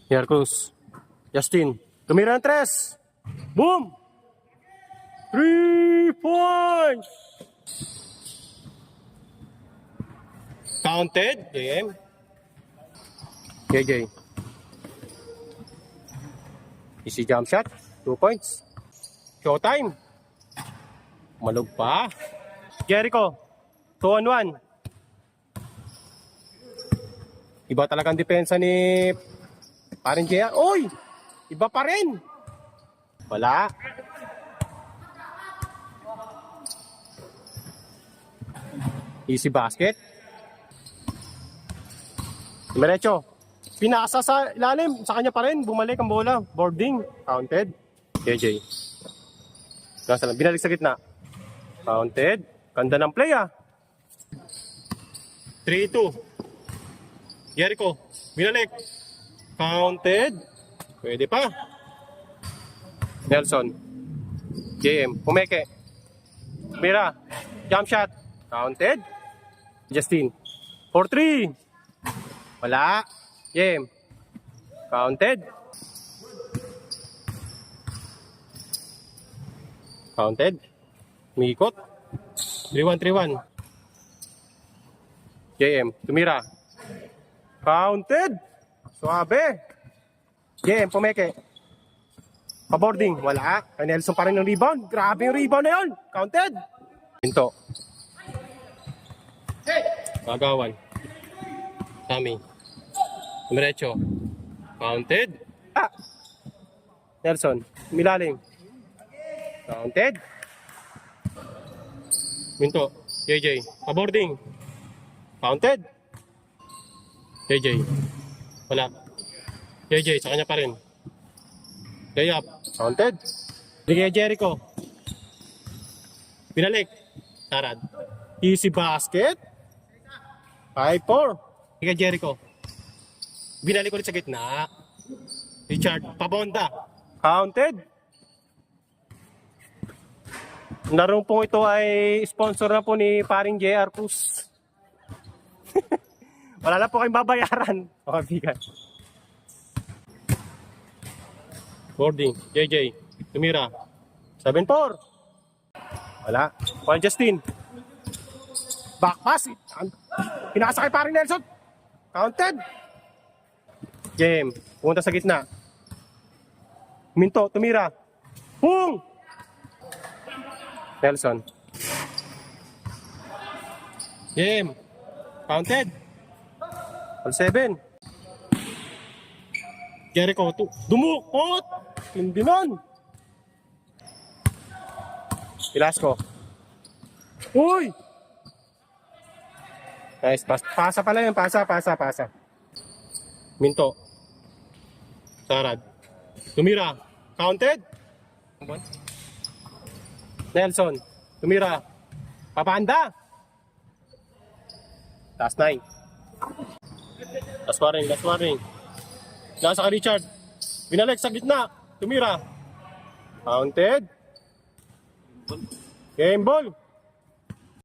Here Cruz. Justin. Tumira ng 3. Boom! 3 points! Counted. Game. JJ. Easy jump shot. 2 points. Showtime. Malug pa. Jericho. 2-on-1. Iba talagang depensa ni Paring Jea. Oy! Iba pa rin. Wala. Easy basket. Diretso. Pinasa sa ilalim. Sa kanya pa rin. Bumalik ang bola. Boarding. Counted. JJ. Nasa lang. Binalik sa gitna. Counted. Ganda ng play ah. 3-2. Jericho. Binalik. Counted. Pwede pa. Nelson. JM. Pumeke. Mira. Jump shot. Counted. Justin. 4-3. Wala. JM. Counted. Counted. Umikot. 3-1, 3-1. JM. Tumira. Counted. Suabe. JM. Pumeke. Paboarding. Wala. Kay Nelson pa rin ng rebound. Grabe yung rebound na yun. Counted. Pinto. Magawan. Tami. Diretso. Counted. Ah! Nelson. Milalim. Counted. Minto. JJ. Paboarding. Counted. JJ. Wala. JJ. Sa kanya pa rin. Layup. Counted. Bigay Jericho. Binalik. Tarad. Easy basket. 5-4. Bigay Jericho. Binalik ulit sa gitna. Richard. Pabonda. Counted. Larong po ito ay sponsor na po ni Paring JR Cruz. Wala na po kayong babayaran. Mga bigat. Boarding. JJ. Tumira. 7-4. Wala. Juan Justin. Back pass. Pinasa kay Paring Nelson. Counted. JM. Pumunta sa gitna. Minto. Tumira. Boom! Nelson. JM. Counted. All 7. Jericho. Dumukot. Hindi nun. Velasco. Uy! Nice. Pasa pala yun. Pasa. Minto. Sarad. Tumira. Counted. Nelson. Tumira. Papanda. Last 9. Last warning. Nasa ka Richard. Binalik sa gitna. Tumira. Counted. Game ball.